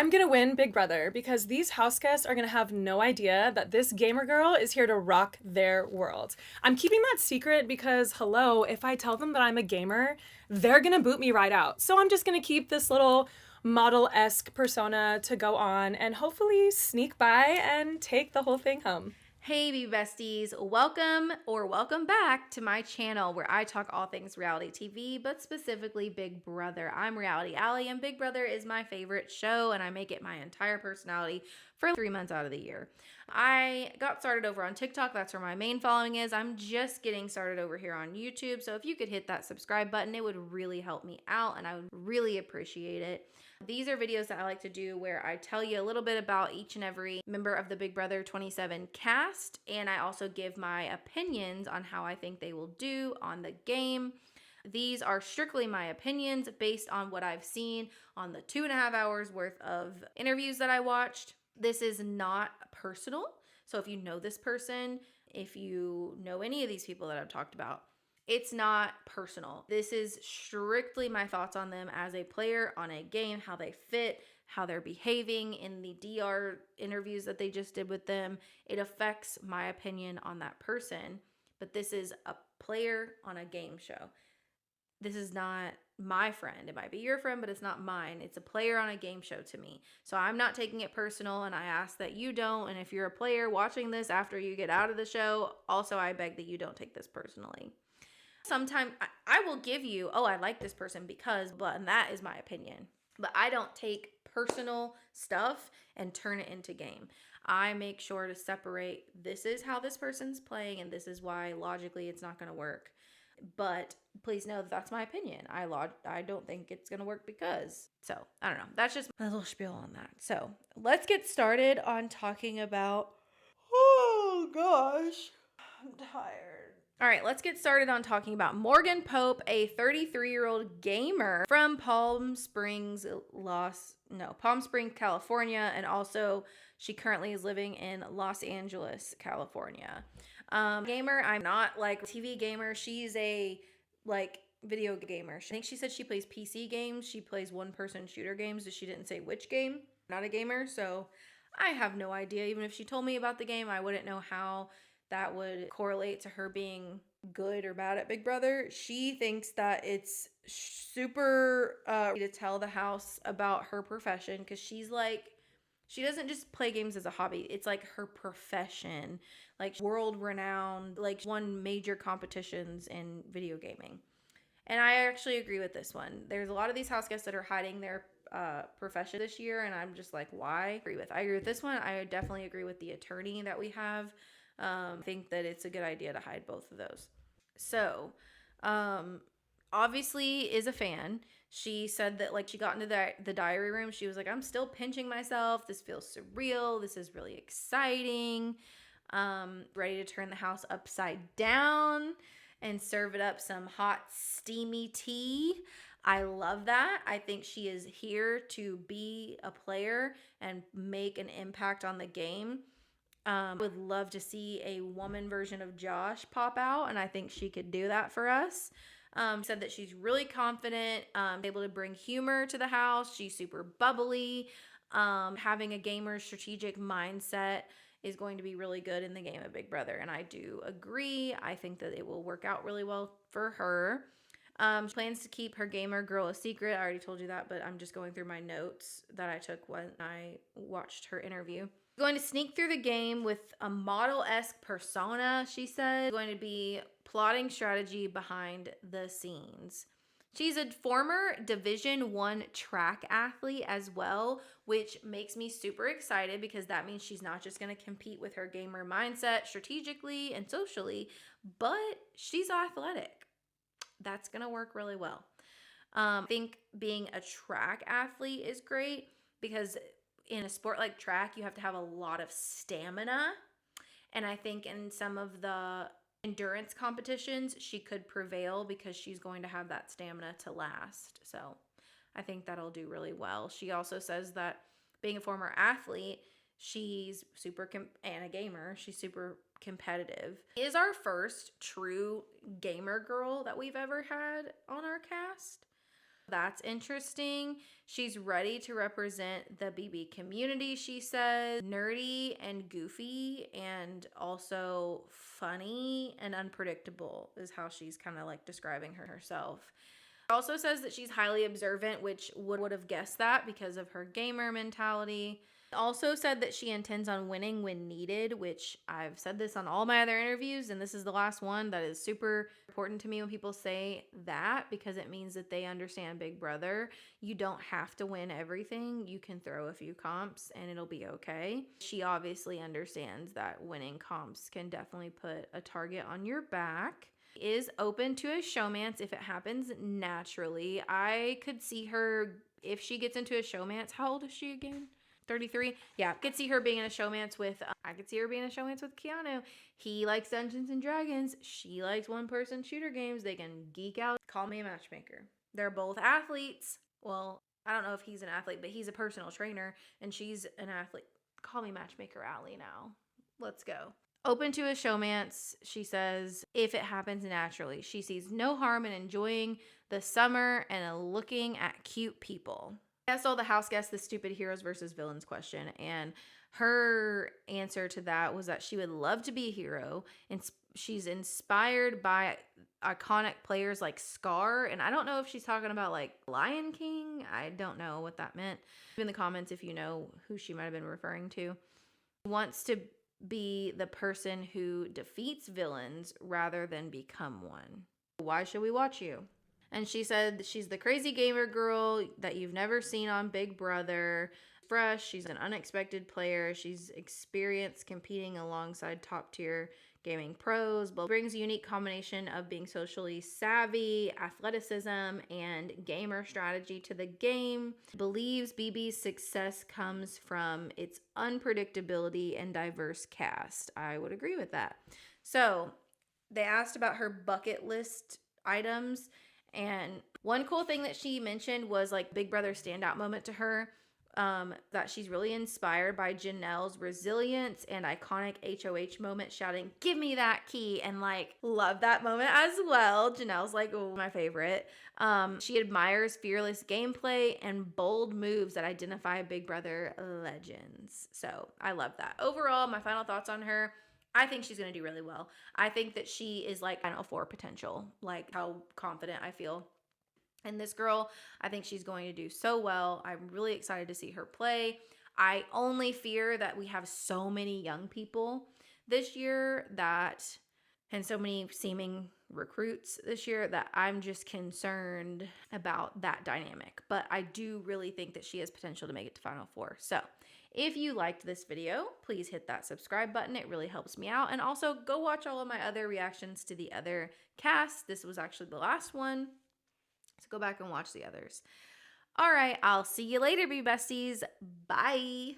I'm gonna win Big Brother because these house guests are gonna have no idea that this gamer girl is here to rock their world. I'm keeping that secret because, hello, if I tell them that I'm a gamer, they're gonna boot me right out. So I'm just gonna keep this little model-esque persona to go on and hopefully sneak by and take the whole thing home. Hey, BB besties, welcome back to my channel where I talk all things reality TV, but specifically Big Brother. I'm Reality Allie, and Big Brother is my favorite show, and I make it my entire personality for 3 months out of the year. I got started over on TikTok. That's where my main following is. I'm just getting started over here on YouTube, so if you could hit that subscribe button, it would really help me out, and I would really appreciate it. These are videos that I like to do where I tell you a little bit about each and every member of the Big Brother 27 cast, and I also give my opinions on how I think they will do on the game. These are strictly my opinions based on what I've seen on the 2.5 hours worth of interviews that I watched. This is not personal. So if you know this person, if you know any of these people that I've talked about, it's not personal. This is strictly my thoughts on them as a player on a game, how they fit, how they're behaving in the DR interviews that they just did with them. It affects my opinion on that person, but this is a player on a game show. This is not my friend. It might be your friend, but it's not mine. It's a player on a game show to me. So I'm not taking it personal, and I ask that you don't. And if you're a player watching this after you get out of the show, also I beg that you don't take this personally. Sometimes I will give you, oh, I like this person because, but, and that is my opinion. But I don't take personal stuff and turn it into game. I make sure to separate, this is how this person's playing, and this is why logically it's not going to work. But please know that that's my opinion. I don't think it's going to work because. So, I don't know. That's just a little spiel on that. So, let's get started on talking about, oh gosh, I'm tired. All right, let's get started on talking about Morgan Pope, a 33-year-old gamer from Palm Springs, California, and also she currently is living in Los Angeles, California. Gamer, I'm not like TV gamer. She's a video gamer. I think she said she plays PC games. She plays one-person shooter games, but she didn't say which game. Not a gamer, so I have no idea. Even if she told me about the game, I wouldn't know how that would correlate to her being good or bad at Big Brother. She thinks that it's super to tell the house about her profession, because she's like, she doesn't just play games as a hobby. It's like her profession, like world renowned, like won major competitions in video gaming. And I actually agree with this one. There's a lot of these house guests that are hiding their profession this year, and I'm just like, why? I agree with this one. I definitely agree with the attorney that we have. I think that it's a good idea to hide both of those. So, obviously is a fan. She said that she got into the diary room. She was like, I'm still pinching myself. This feels surreal. This is really exciting. Ready to turn the house upside down and serve it up some hot, steamy tea. I love that. I think she is here to be a player and make an impact on the game. Would love to see a woman version of Josh pop out, and I think she could do that for us. Said that she's really confident, able to bring humor to the house. She's super bubbly. Having a gamer's strategic mindset is going to be really good in the game of Big Brother, and I do agree. I think that it will work out really well for her. She plans to keep her gamer girl a secret. I already told you that, but I'm just going through my notes that I took when I watched her interview. Going to sneak through the game with a model-esque persona, she said. Going to be plotting strategy behind the scenes. She's a former Division 1 track athlete as well, which makes me super excited because that means she's not just going to compete with her gamer mindset strategically and socially, but she's athletic. That's going to work really well. I think being a track athlete is great because in a sport like track, you have to have a lot of stamina. And I think in some of the endurance competitions, she could prevail because she's going to have that stamina to last. So I think that'll do really well. She also says that being a former athlete, she's and a gamer, she's super competitive. She is our first true gamer girl that we've ever had on our cast. That's interesting. She's ready to represent the BB community, she says. Nerdy and goofy and also funny and unpredictable is how she's kind of like describing herself. Also says that she's highly observant, which would have guessed that because of her gamer mentality. Also said that she intends on winning when needed, which I've said this on all my other interviews, and this is the last one. That is super important to me when people say that, because it means that they understand Big Brother. You don't have to win everything. You can throw a few comps and it'll be okay. She obviously understands that winning comps can definitely put a target on your back. Is open to a showmance if it happens naturally. I could see her, if she gets into a showmance, how old is she again? 33? Yeah, I could see her being in a showmance with, Keanu. He likes Dungeons and Dragons. She likes one-person shooter games. They can geek out. Call me a matchmaker. They're both athletes. Well, I don't know if he's an athlete, but he's a personal trainer, and she's an athlete. Call me matchmaker Allie now. Let's go. Open to a showmance, she says, if it happens naturally. She sees no harm in enjoying the summer and looking at cute people. I asked all the house guests the stupid heroes versus villains question, and her answer to that was that she would love to be a hero, and she's inspired by iconic players like Scar, and I don't know if she's talking about like Lion King. I don't know what that meant. In the comments if you know who she might have been referring to. Wants to be the person who defeats villains rather than become one. Why should we watch you? And she said she's the crazy gamer girl that you've never seen on Big Brother. Fresh, she's an unexpected player. She's experienced competing alongside top tier gaming pros, but brings a unique combination of being socially savvy, athleticism, and gamer strategy to the game. Believes BB's success comes from its unpredictability and diverse cast. I would agree with that. So they asked about her bucket list items, and one cool thing that she mentioned was like Big Brother standout moment to her. That she's really inspired by Janelle's resilience and iconic HOH moment, shouting, "Give me that key," and like love that moment as well. Janelle's like, oh, my favorite. She admires fearless gameplay and bold moves that identify Big Brother legends. So I love that. Overall, my final thoughts on her: I think she's going to do really well. I think that she is like Final Four potential, like how confident I feel. And this girl, I think she's going to do so well. I'm really excited to see her play. I only fear that we have so many young people this year and so many seeming recruits this year, that I'm just concerned about that dynamic. But I do really think that she has potential to make it to Final Four. So if you liked this video, please hit that subscribe button. It really helps me out. And also go watch all of my other reactions to the other casts. This was actually the last one. So go back and watch the others. All right, I'll see you later, BB besties. Bye.